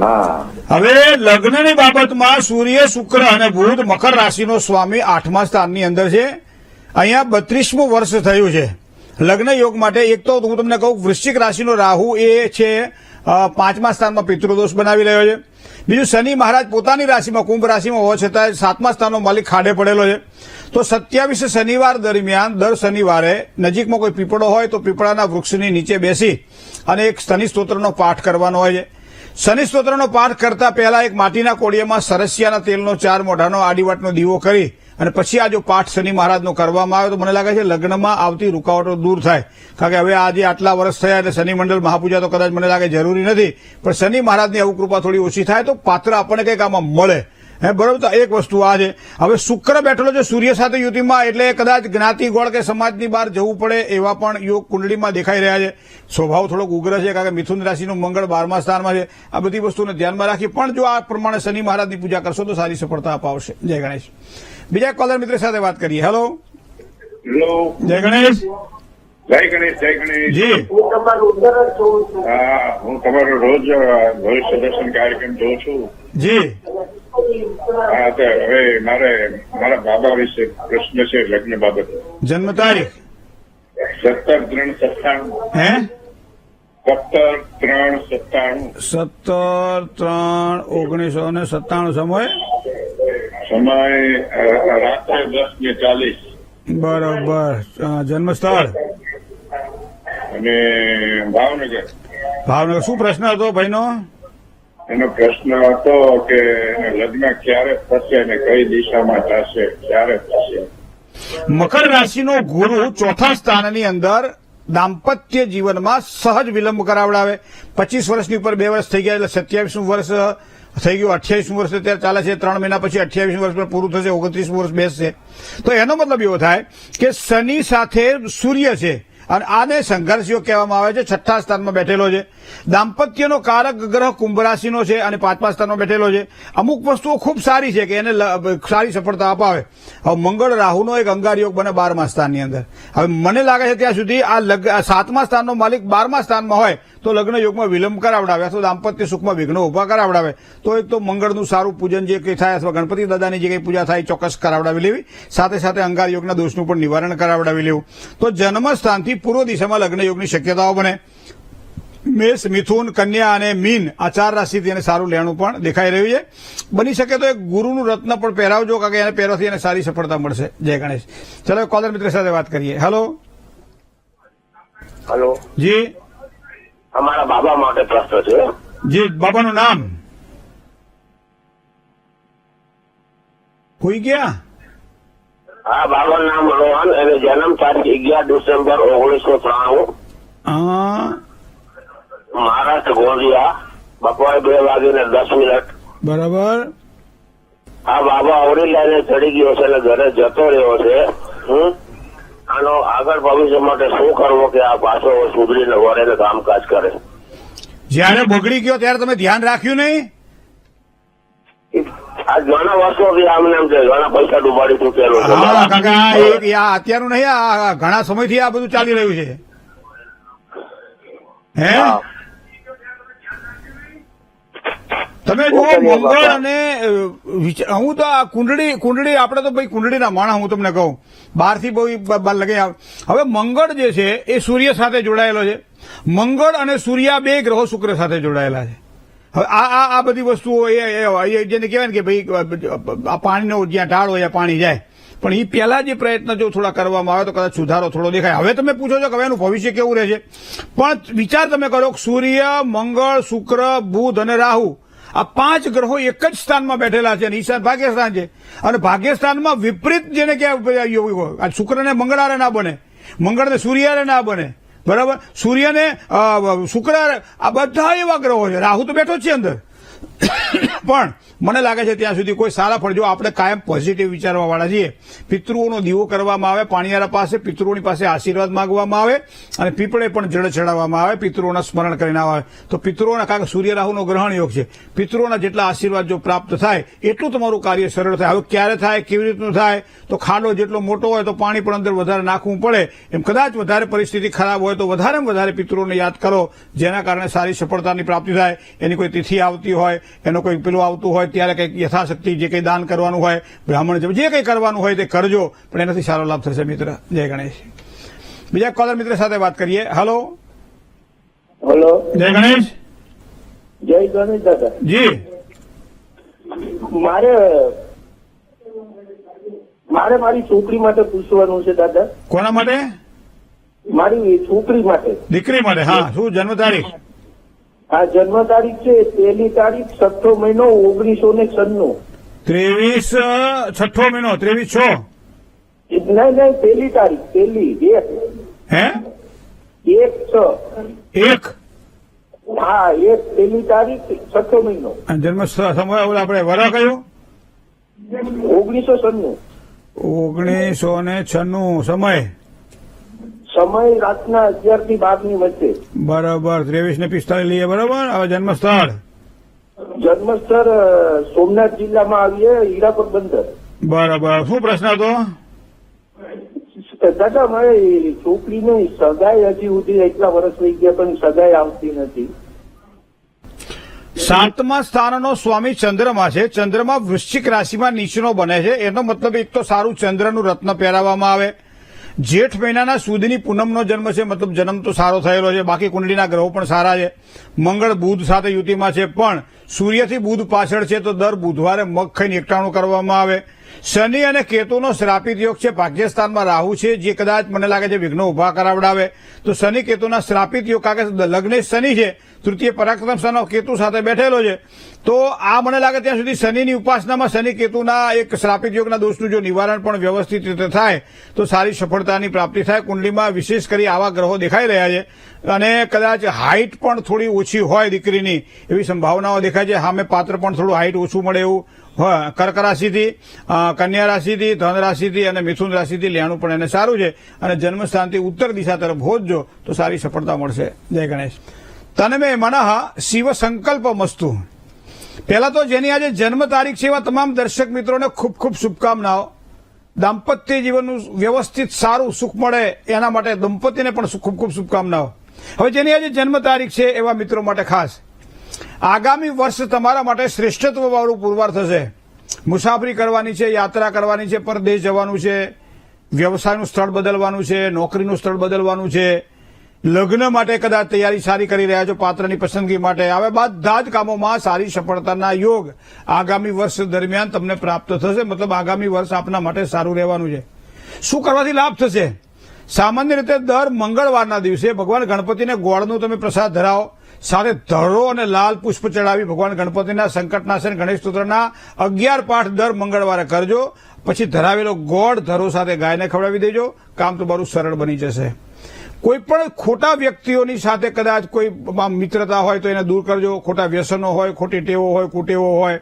હા. હવે લગ્નની બાબતમાં સૂર્ય, શુક્ર અને બુધ મકર રાશિનો સ્વામી 8મા સ્થાનની અંદર છે. અહીંયા 32મું વર્ષ થયું છે લગ્ન યોગ માટે. એક તો હું તમને કહું, વૃશ્ચિક રાશિનો રાહુ એ છે 5મા સ્થાનમાં પિતૃદોષ બનાવી રહ્યો છે. બીજું શનિ મહારાજ પોતાની રાશિમાં, કુંભ રાશિમાં હોવા છતાં 7મા સ્થાનનો માલિક ખાડે પડેલો છે. તો 27 શનિવાર દરમિયાન દર શનિવારે નજીકમાં કોઈ પીપળો હોય તો પીપળાના વૃક્ષની નીચે બેસી અને એક શનિ સ્તોત્રનો પાઠ કરવાનો હોય છે. શનિ સ્તોત્રનો પાઠ કરતા પહેલા એક માટીના કોડિયામાં સરસિયાના તેલનો 4 મોઢાનો આડીવાટનો દીવો કરી અને પછી આ જો પાઠ શનિ મહારાજનો કરવામાં આવે તો મને લાગે છે લગ્નમાં આવતી રૂકાવટો દૂર થાય. કારણ કે હવે આજે આટલા વર્ષ થયા એટલે શનિ મંડળ મહાપૂજા તો કદાચ મને લાગે જરૂરી નથી, પણ શનિ મહારાજની અવકૃપા થોડી ઓછી થાય તો પાત્ર આપણને કંઈક આમાં મળે. હે, બરોબર. તો એક વસ્તુ આ છે. હવે શુક્ર બેઠેલો છે સૂર્ય સાથે યુતિમાં, એટલે કદાચ જ્ઞાતિ ગોળ કે સમાજની બહાર જવું પડે એવા પણ યોગ કુંડળીમાં દેખાઈ રહ્યા છે. સ્વભાવ થોડોક ઉગ્ર છે કારણ કે મિથુન રાશિનું મંગળ 12મા સ્થાનમાં છે. આ બધી વસ્તુને ધ્યાનમાં રાખી પણ જો આ પ્રમાણે શનિ મહારાજની પૂજા કરશો તો સારી સફળતા અપાવશે. જય ગણેશ. બીજા કોલર મિત્ર સાથે વાત કરીએ. હેલો, જય ગણેશ. જય ગણેશ. જય ગણેશ. જી. હા, હું તમારો રોજ ભવિષ્ય દર્શન કાર્યક્રમ જોઉં છું. જી. હા, તો હવે મારા બાબા વિશે પ્રશ્ન છે લગ્ન બાબતે. જન્મ તારીખ? 17/3/97. હે 17/3/97. 17/3/1997. સમય રાત્રે 10:40. બરોબર. જન્મસ્થળ? અને ભાવનગર. ભાવનગર. શું પ્રશ્ન હતો ભાઈનો? એનો પ્રશ્ન હતો કે એને લગ્ન ક્યારે થશે અને કઈ દિશામાં થશે, ક્યારે થશે? મકર રાશિનો ગુરુ ચોથા સ્થાનની અંદર દાંપત્ય જીવનમાં સહજ વિલંબ કરાવડાવે. 25 વર્ષની ઉપર 2 વર્ષ થઈ ગયા એટલે 27મું વર્ષ થઈ ગયું. 28મું વર્ષ અત્યારે ચાલે છે. 3 મહિના પછી 28મું વર્ષ પર પૂરું થશે. 29મું વર્ષ બેસશે. તો એનો મતલબ એવો થાય કે શનિ સાથે સૂર્ય છે અને આને સંઘર્ષ યોગ કહેવામાં આવે છે. 6થા સ્થાનમાં બેઠેલો છે. દાંપત્યનો કારક ગ્રહ કુંભ રાશિનો છે અને 5મા સ્થાનમાં બેઠેલો છે. અમુક વસ્તુઓ ખૂબ સારી છે કે એને સારી સફળતા અપાવે. હવે મંગળ રાહુનો એક અંગાર યોગ બને 12મા સ્થાનની અંદર. હવે મને લાગે છે ત્યાં સુધી આ 7મા સ્થાનનો માલિક 12મા સ્થાનમાં હોય તો લગ્ન યોગમાં વિલંબ કરાવડાવે અથવા દાંપત્ય સુખમાં વિઘ્નો ઉભા કરાવડાવે. તો એક તો મંગળનું સારું પૂજન જે કંઈ થાય અથવા ગણપતિ દાદાની જે કંઈ પૂજા થાય ચોક્કસ કરાવડાવી લેવી. સાથે સાથે અંગાર યોગના દોષનું પણ નિવારણ કરાવડાવી લેવું. તો જન્મસ્થાનથી પૂર્વ દિશામાં લગ્ન યોગની શક્યતાઓ બને. મેષ, મિથુન, કન્યા અને મીન આ 4 રાશિથી એને સારું લેણું પણ દેખાઈ રહ્યું છે. બની શકે તો એક ગુરુનું રત્ન પણ પહેરાવજો કારણ કે એને પહેરવાથી એને સારી સફળતા મળશે. જય ગણેશ. ચલો કોલર મિત્ર સાથે વાત કરીએ. હેલો. હેલો જી. અમારા બાબા માટે પ્રશ્ન છે. જી. બાબાનું નામ? હોઈ ગયા? હા, બાબાનું નામ રોહન. એને જન્મ તારીખ 11 ડિસેમ્બર 1993, મહારાષ્ટ્ર ગોંદિયા, બપોરે 2:10. બરાબર. આ બાબા અવરી લાઈને ચડી ગયો છે અને ઘરે જતો રહ્યો છે. આનો આગળ ભવિષ્ય માટે શું કરવો કે આ પાછો સુધરીને વરેને કામકાજ કરે? જયારે બગડી ગયો ત્યારે તમે ધ્યાન રાખ્યું નહીં? આ ઘણા વર્ષોથી આમને એમ છે, ઘણા પૈસા ડૂબાડી ચૂકેલો છે. હા કાકા, આ અત્યારનું નહીં, આ ઘણા સમયથી આ બધું ચાલી રહ્યું છે. હે? તમે જુઓ મંગળ અને હું તો આ કુંડળી આપણે તો ભાઈ કુંડળીના માણસ, હું તમને કહું બહારથી બહુ લગે. હવે મંગળ જે છે એ સૂર્ય સાથે જોડાયેલો છે. મંગળ અને સૂર્ય બે ગ્રહો શુક્ર સાથે જોડાયેલા છે. હવે આ બધી વસ્તુઓ જેને કહેવાય ને કે ભાઈ આ પાણીનો જ્યાં ઢાળ હોય પાણી જાય. પણ એ પહેલા જે પ્રયત્ન જો થોડા કરવામાં આવે તો કદાચ સુધારો થોડો દેખાય. હવે તમે પૂછો છો કે હવે એનું ભવિષ્ય કેવું રહે છે, પણ વિચાર તમે કરો સૂર્ય, મંગળ, શુક્ર, બુધ અને રાહુ આ 5 ગ્રહો એક જ સ્થાનમાં બેઠેલા છે અને ઈશાન ભાગ્યસ્થાન છે. અને ભાગ્યસ્થાનમાં વિપરીત જેને કહેવાય શુક્રને મંગળ હારે ના બને, મંગળને સૂર્ય હારે ના બને. બરાબર. સૂર્યને શુક્ર આ બધા એવા ગ્રહો છે. રાહુ તો બેઠો જ છે અંદર. પણ મને લાગે છે ત્યાં સુધી કોઈ સારા ફળ, જો આપણે કાયમ પોઝિટિવ વિચારવા વાળા છીએ, પિતૃઓનો દીવો કરવામાં આવે પાણીયારા પાસે, પિતૃઓની પાસે આશીર્વાદ માંગવામાં આવે અને પીપળે પણ જળ ચડાવવામાં આવે, પિતૃઓના સ્મરણ કરીને આવે તો પિતૃઓના, કારણ કે સૂર્ય રાહુનો ગ્રહણ યોગ છે, પિતૃઓના જેટલા આશીર્વાદ જો પ્રાપ્ત થાય એટલું તમારું કાર્ય સરળ થાય. હવે ક્યારે થાય, કેવી રીતનું થાય, તો ખાડો જેટલો મોટો હોય તો પાણી પણ અંદર વધારે નાખવું પડે. એમ કદાચ વધારે પરિસ્થિતિ ખરાબ હોય તો વધારેમાં વધારે પિતૃઓને યાદ કરો, જેના કારણે સારી સફળતાની પ્રાપ્તિ થાય. એની કોઈ તિથિ આવતી હોય, એનો કોઈ પેલું આવતું હોય ત્યારે કંઈક યથાશક્તિ જે કંઈ દાન કરવાનું હોય, બ્રાહ્મણ જે કંઈ કરવાનું હોય તે કરજો, પણ એનાથી સારો લાભ થશે મિત્ર. જય ગણેશ. બીજા કોલર મિત્ર સાથે વાત કરીએ. હેલો. હેલો. જય ગણેશ. જય ગણેશ દાદા. જી. મારે મારી છોકરી માટે પૂછવાનું છે દાદા. કોના માટે? મારી છોકરી માટે. દીકરી માટે. હા, શું જન્મ તારીખ? આ જન્મ તારીખ છે 1 તારીખ 6 મહિનો 1996. 23 6 મહિનો 23/6. નહીં 1 તારીખ 1 હે? 1/6. 1. હા 1 તારીખ 6 મહિનો. જન્મ સમય આપણે વરા કયું? 1996. 1996 સમય રાતના 11 થી 12 ની વચ્ચે. બરાબર. 23 ને 45 લઈએ. બરાબર. હવે જન્મ સ્થળ સોમનાથ જિલ્લામાં આવીએ, હીરાપર બંદર. બરાબર. શું પ્રશ્ન હતો? દાદા મારી છોકરીને સગાઈ હજી સુધી એટલા વર્ષ થઈ ગયા પણ સગાઈ આવતી નથી. 7મા સ્થાનનો સ્વામી ચંદ્રમા છે. ચંદ્રમા વૃશ્ચિક રાશિમાં નીચનો બને છે. એનો મતલબ એક તો સારું ચંદ્રનું રત્ન પહેરાવવામાં આવે. જેઠ મહિનાના સુદની પૂનમનો જન્મ છે, મતલબ જન્મ તો સારો થયેલો છે. બાકી કુંડળીના ગ્રહો પણ સારા છે. મંગળ બુધ સાથે યુતિમાં છે, પણ સૂર્યથી બુધ પાછળ છે તો દર બુધવારે મગ ખાઈને એકટાણું કરવામાં આવે. શનિ અને કેતુનો શ્રાપિત યોગ છે. ભાગ્યસ્થાનમાં રાહુ છે, જે કદાચ મને લાગે છે વિઘ્નો ઉભા કરાવડાવે. તો શનિ કેતુના શ્રાપિત યોગ, કારણ કે લગ્ન શનિ છે, તૃતીય પરાક્રમ સ્થાન કેતુ સાથે બેઠેલો છે. તો આ મને લાગે ત્યાં સુધી શનિની ઉપાસનામાં શનિ કેતુના એક શ્રાપિત યોગના દોષનું જો નિવારણ પણ વ્યવસ્થિત રીતે થાય તો સારી સફળતાની પ્રાપ્તિ થાય. કુંડલીમાં વિશેષ કરી આવા ગ્રહો દેખાઈ રહ્યા છે અને કદાચ હાઇટ પણ થોડી ઓછી હોય દીકરીની એવી સંભાવનાઓ દેખાય છે. સામે પાત્ર પણ થોડું હાઇટ ઓછું મળે એવું હોય. કર્ક રાશિથી, કન્યા રાશિથી, ધન રાશિથી અને મિથુન રાશિથી લેણું પણ એને સારું છે અને જન્મસ્થાનથી ઉત્તર દિશા તરફ હોજજો તો સારી સફળતા મળશે. જય ગણેશ. તન્મે મનઃ શિવ સંકલ્પ મસ્તુ. પહેલા તો જેની આજે જન્મ તારીખ છે એવા તમામ દર્શક મિત્રોને ખૂબ ખૂબ શુભકામનાઓ. દાંપત્ય જીવનનું વ્યવસ્થિત સારું સુખ મળે એના માટે દંપતીને પણ ખૂબ ખૂબ શુભકામનાઓ. હવે જેની આજે જન્મ તારીખ છે એવા મિત્રો માટે ખાસ આગામી વર્ષ તમારા માટે શ્રેષ્ઠત્વવાળું પુરવાર થશે. મુસાફરી કરવાની છે, યાત્રા કરવાની છે, પરદેશ જવાનું છે, વ્યવસાયનું સ્થળ બદલવાનું છે, નોકરીનું સ્થળ બદલવાનું છે, લગ્ન માટે કદાચ તૈયારી સારી કરી રહ્યા છો, પાત્રની પસંદગી માટે, હવે બધા જ કામોમાં સારી સફળતાના યોગ આગામી વર્ષ દરમિયાન તમને પ્રાપ્ત થશે. મતલબ આગામી વર્ષ આપના માટે સારું રહેવાનું છે. શું કરવાથી લાભ થશે? સામાન્ય રીતે દર મંગળવારના દિવસે ભગવાન ગણપતિને ગોળનું તમે પ્રસાદ ધરાવો, સાથે ધરો અને લાલ પુષ્પ ચડાવી ભગવાન ગણપતિના સંકટનાશન ગણેશ સ્તોત્રના 11 પાઠ દર મંગળવારે કરજો. પછી ધરાવેલો ગોળ ધરો સાથે ગાયને ખવડાવી દેજો. કામ તમારું સરળ બની જશે. કોઈ પણ ખોટા વ્યક્તિઓની સાથે કદાચ કોઈ મિત્રતા હોય તો એને દૂર કરજો. ખોટા વ્યસનો હોય, ખોટી ટેવો હોય, કુટેવો હોય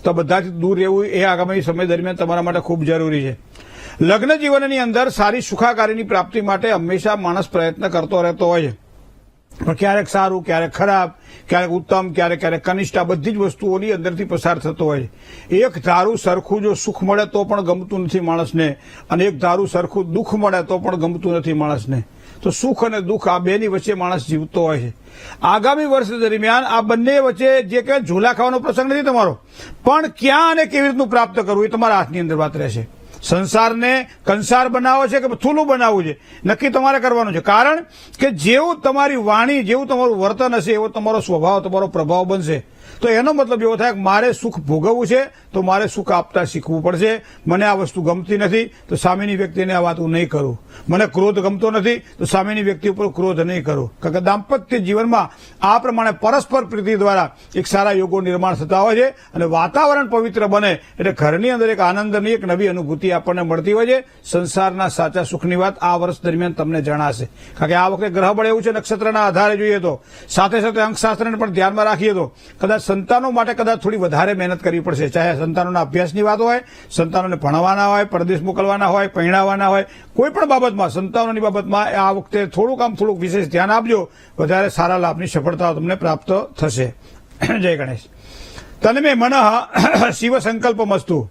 તો બધાથી દૂર રહેવું એ આગામી સમય દરમિયાન તમારા માટે ખૂબ જરૂરી છે. લગ્ન જીવનની અંદર સારી સુખાકારીની પ્રાપ્તિ માટે હંમેશા માણસ પ્રયત્ન કરતો રહેતો હોય છે, પણ ક્યારેક સારું, ક્યારેક ખરાબ, ક્યારેક ઉત્તમ, ક્યારેક કનિષ્ઠ, આ બધી જ વસ્તુઓની અંદરથી પસાર થતો હોય છે. એક ધારું સરખું જો સુખ મળે તો પણ ગમતું નથી માણસને, અને એક ધારું સરખું દુઃખ મળે તો પણ ગમતું નથી માણસને. તો સુખ અને દુઃખ આ બેની વચ્ચે માણસ જીવતો હોય છે. આગામી વર્ષ દરમિયાન આ બંને વચ્ચે જે કહેવાય ઝોલા ખાવાનો પ્રસંગ નથી તમારો, પણ ક્યાં અને કેવી રીતનું પ્રાપ્ત કરવું એ તમારા હાથની અંદર વાત રહેશે. સંસારને કંસાર બનાવો છે કે થૂલું બનાવવું છે નક્કી તમારે કરવાનું છે. કારણ કે જેવું તમારી વાણી, જેવું તમારું વર્તન હશે એવો તમારો સ્વભાવ, તમારો પ્રભાવ બનશે. તો એનો મતલબ એવો થાય કે મારે સુખ ભોગવવું છે તો મારે સુખ આપતા શીખવું પડશે. મને આ વસ્તુ ગમતી નથી તો સામેની વ્યક્તિને આ વાત હું નહીં કરું. મને ક્રોધ ગમતો નથી તો સામેની વ્યક્તિ ઉપર ક્રોધ નહીં કરું. કારણ કે દાંપત્ય જીવનમાં આ પ્રમાણે પરસ્પર પ્રીતિ દ્વારા એક સારા યોગો નિર્માણ થતા હોય છે અને વાતાવરણ પવિત્ર બને એટલે ઘરની અંદર એક આનંદની એક નવી અનુભૂતિ આપણને મળતી હોય છે. સંસારના સાચા સુખની વાત આ વર્ષ દરમિયાન તમને જણાશે. કારણ કે આ વખતે ગ્રહ બળ એવું છે, નક્ષત્રના આધારે જોઈએ તો, સાથે સાથે અંકશાસ્ત્રને પણ ધ્યાનમાં રાખીએ તો કદાચ સંતાનો માટે કદાચ થોડી વધારે મહેનત કરવી પડશે. ચાહે સંતાનોના અભ્યાસની વાત હોય, સંતાનોને ભણવાના હોય, પરદેશ મોકલવાના હોય, પહેણાવવાના હોય, કોઈ પણ બાબતમાં, સંતાનોની બાબતમાં આ વખતે થોડુંક વિશેષ ધ્યાન આપજો. વધારે સારા લાભની સફળતાઓ તમને પ્રાપ્ત થશે. જય ગણેશ. તન્મે મનઃ શિવ સંકલ્પ મસ્તુ.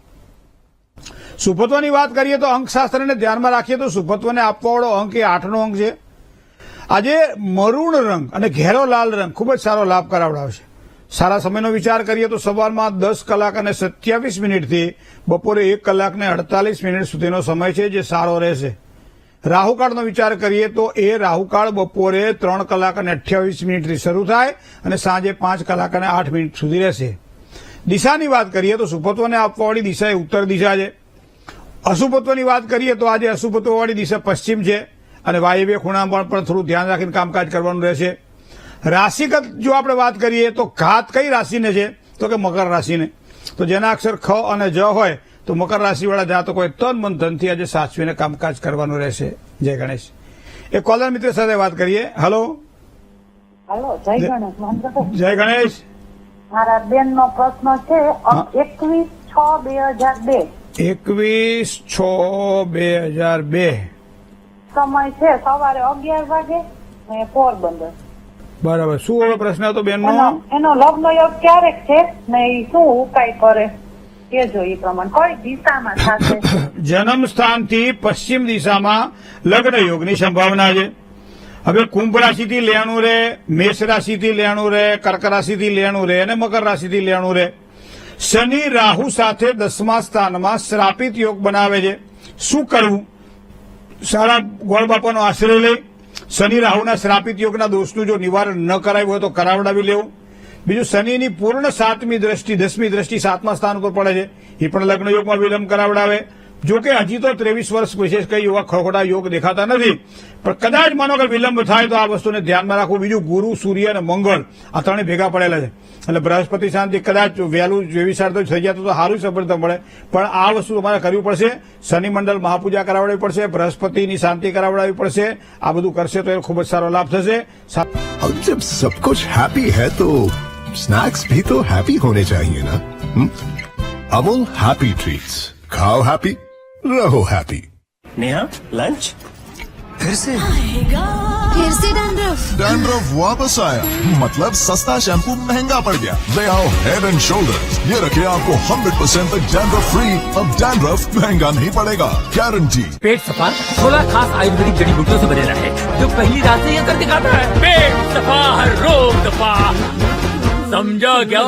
સુભત્વની વાત કરીએ તો અંકશાસ્ત્રને ધ્યાનમાં રાખીએ તો સુભત્વને આપવાવાળો અંક એ 8નો અંક છે. આજે મરૂણ રંગ અને ઘેરો લાલ રંગ ખૂબ જ સારો લાભ કરાવડાવશે. સારા સમયનો વિચાર કરીએ તો સવારમાં 10 કલાક અને 27 મિનિટથી બપોરે 1 કલાક ને 48 મિનિટ સુધીનો સમય છે જે સારો રહેશે. રાહુકાળનો વિચાર કરીએ તો એ રાહુકાળ બપોરે 3 કલાક અને 28 મિનિટથી શરૂ થાય અને સાંજે 5 કલાક અને 8 મિનિટ સુધી રહેશે. દિશાની વાત કરીએ તો શુભત્વને આપવાવાળી દિશા એ ઉત્તર દિશા છે. અશુભત્વની વાત કરીએ તો આજે અશુભત્વવાળી દિશા પશ્ચિમ છે અને વાયવ્ય ખૂણામાં પણ થોડું ધ્યાન રાખીને કામકાજ કરવાનું રહેશે. રાશિગત જો આપણે વાત કરીએ તો ઘાત કઈ રાશિને છે તો કે મકર રાશિને. તો જેના અક્ષર ખ અને જ હોય તો મકર રાશિવાળા જાતકોએ તન મન ધનથી આજે સાચવીને કામકાજ કરવાનું રહેશે. જય ગણેશ. એક કોલર મિત્ર સાથે વાત કરીએ. હલો. જય ગણેશ. જય ગણેશ. મારા બેન નો પ્રશ્ન છે 21/6/2002. 21/6/2002. સમય છે સવારે 11 વાગે ને પોરબંદર. બરાબર. શું હવે પ્રશ્ન હતો બેનનો? એનો લગ્ન યોગ ક્યારેક છે ને એ શું ઉપાય કરે એ જોઈએ પ્રમાણે કઈ દિશામાં થશે? જન્મ સ્થાનથી પશ્ચિમ દિશામાં લગ્ન યોગની સંભાવના છે. હવે કુંભ રાશિથી લેણું રહે, મેષ રાશિથી લેણું રહે, કર્ક રાશિથી લેણું રહે અને મકર રાશિથી લેણું રહે. શનિ રાહુ સાથે 10મા સ્થાનમાં શ્રાપિત યોગ બનાવે છે. શું કરવું? સારા ગોળ બાપાનો આશ્રય લઈ શનિ રાહુના શ્રાપિત યોગના દોષનું જો નિવારણ ન કરાવ્યું હોય તો કરાવડાવી લેવું. બીજું શનિની પૂર્ણ 7મી દ્રષ્ટિ 10મી દ્રષ્ટિ 7મા સ્થાન ઉપર પડે છે, એ પણ લગ્ન યોગમાં વિલંબ કરાવડાવે. જો કે હજી તો 23 વર્ષ વિશેષ કઈ એવા ખોટા યોગ દેખાતા નથી, પણ કદાચ માનો કે વિલંબ થાય તો આ વસ્તુને ધ્યાનમાં રાખવું. બીજું ગુરુ, સૂર્ય અને મંગળ આ ત્રણે ભેગા પડેલા છે, એટલે બૃહસ્પતિ શાંતિ કદાચ વહેલું 23 થઈ જાય તો સારું સફળતા મળે, પણ આ વસ્તુ તમારે કરવી પડશે. શનિ મંડળ મહાપૂજા કરાવડાવવી પડશે, બૃહસ્પતિની શાંતિ કરાવડાવવી પડશે. આ બધું કરશે તો એ ખૂબ જ સારો લાભ થશે. अब जब सब कुछ हैप्पी है तो स्नैक्स भी तो हैप्पी होने चाहिए ना. अमूल हैप्पी ट्रीट्स, खाओ हैप्पी, रहो हैप्पी. नेहा लंच फिर से डैंड्रफ वापस आया, मतलब सस्ता शैम्पू महंगा पड़ गया. ले आओ हेड एंड शोल्डर्स, ये रखे आपको 100% तक डैंड्रफ फ्री. अब डैंड्रफ महंगा नहीं पड़ेगा, गारंटी. पेट सफा 16 खास आयुर्वेदिक जड़ी बूटियों से बनेला है जो पहली रात से ये कर दिखाता है. पेट सफा हर रोग दफा, समझा क्या?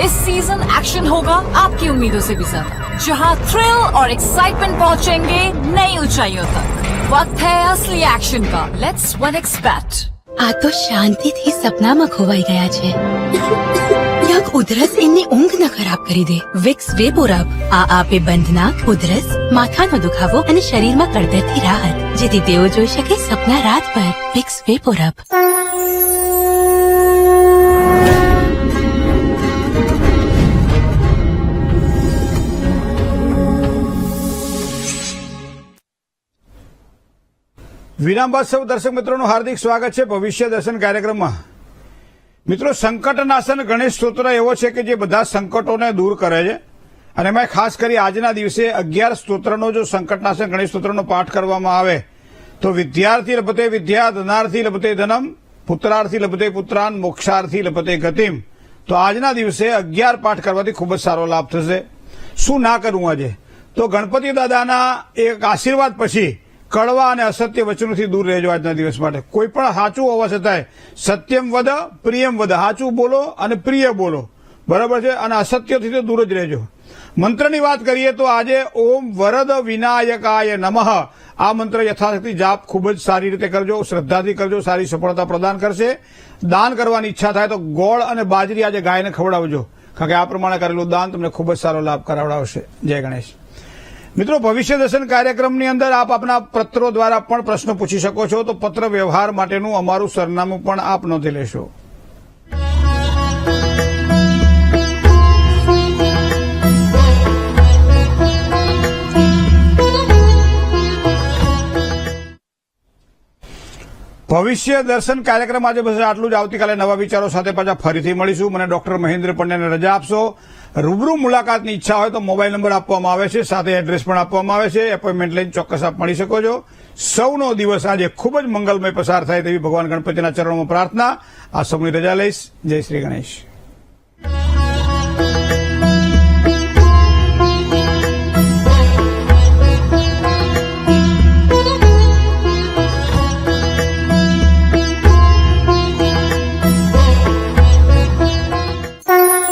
इस सीजन एक्शन होगा आपकी उम्मीदों से भी ज्यादा, जहां थ्रिल और एक्साइटमेंट पहुंचेंगे नई ऊंचाइयों तक. वक्त है असली एक्शन का. Let's one expect. આ તો શાંતિથી સપનામાં ખોવાઈ ગયા છે. યાક ઉધરસ એમની ઊંઘ ન ખરાબ કરી દે. વિક્સ વેપોરબ આ આપે બંધનાક, ઉધરસ, માથાનો દુખાવો અને શરીરમાં કળતરથી રાહત, જેથી તેઓ જોઈ શકે સપના રાતભર. વિક્સ વેપોરબ. વિરામ બાદ સૌ દર્શક મિત્રોનું હાર્દિક સ્વાગત છે ભવિષ્ય દર્શન કાર્યક્રમમાં. મિત્રો, સંકટનાશન ગણેશ સ્તોત્ર એવો છે કે જે બધા સંકટોને દૂર કરે છે, અને એમાં ખાસ કરી આજના દિવસે 11 સ્તોત્રનો જો સંકટનાશન ગણેશ સ્તોત્રનો પાઠ કરવામાં આવે તો વિદ્યાર્થી લભતે વિદ્યા, ધનાર્થી લભતે ધનમ, પુત્રાર્થી લભતે પુત્રાન, મોક્ષાર્થી લભતે ગતિમ. તો આજના દિવસે 11 પાઠ કરવાથી ખૂબ જ સારો લાભ થશે. શું ના કરવું આજે? તો ગણપતિ દાદાના એક આશીર્વાદ પછી કડવા અને અસત્ય વચનોથી દૂર રહેજો આજના દિવસ માટે. કોઈ પણ સાચું હોવા છતાંય સત્યમ વદ પ્રિયમ વદ, સાચું બોલો અને પ્રિય બોલો, બરાબર છે, અને અસત્યથી તો દૂર જ રહેજો. મંત્રની વાત કરીએ તો આજે ઓમ વરદ વિનાયકાય નમઃ આ મંત્ર યથાશક્તિ જાપ ખૂબ જ સારી રીતે કરજો, શ્રદ્ધાથી કરજો, સારી સફળતા પ્રદાન કરશે. દાન કરવાની ઈચ્છા થાય તો ગોળ અને બાજરી આજે ગાયને ખવડાવજો, કારણ કે આ પ્રમાણે કરેલું દાન તમને ખૂબ જ સારો લાભ કરાવડાવશે. જય ગણેશ. મિત્રો, ભવિષ્ય દર્શન કાર્યક્રમની અંદર આપ આપના પત્રો દ્વારા પણ પ્રશ્નો પૂછી શકો છો, તો પત્ર વ્યવહાર માટેનું અમારું સરનામું પણ આપ નોંધી લેશો. ભવિષ્ય દર્શન કાર્યક્રમ આજે બસ આટલું જ. આવતીકાલે નવા વિચારો સાથે પાછા ફરીથી મળીશું. મને ડોક્ટર મહેન્દ્ર પંડ્યાને રજા આપશો. રૂબરૂ મુલાકાતની ઈચ્છા હોય તો મોબાઈલ નંબર આપવામાં આવે છે, સાથે એડ્રેસ પણ આપવામાં આવે છે. એપોઇન્ટમેન્ટ લઈને ચોક્કસ આપ મળી શકો છો. સૌનો દિવસ આજે ખૂબ જ મંગલમય પસાર થાય તેવી ભગવાન ગણપતિના ચરણોમાં પ્રાર્થના. આ સૌની રજા લઈશ. જય શ્રી ગણેશ.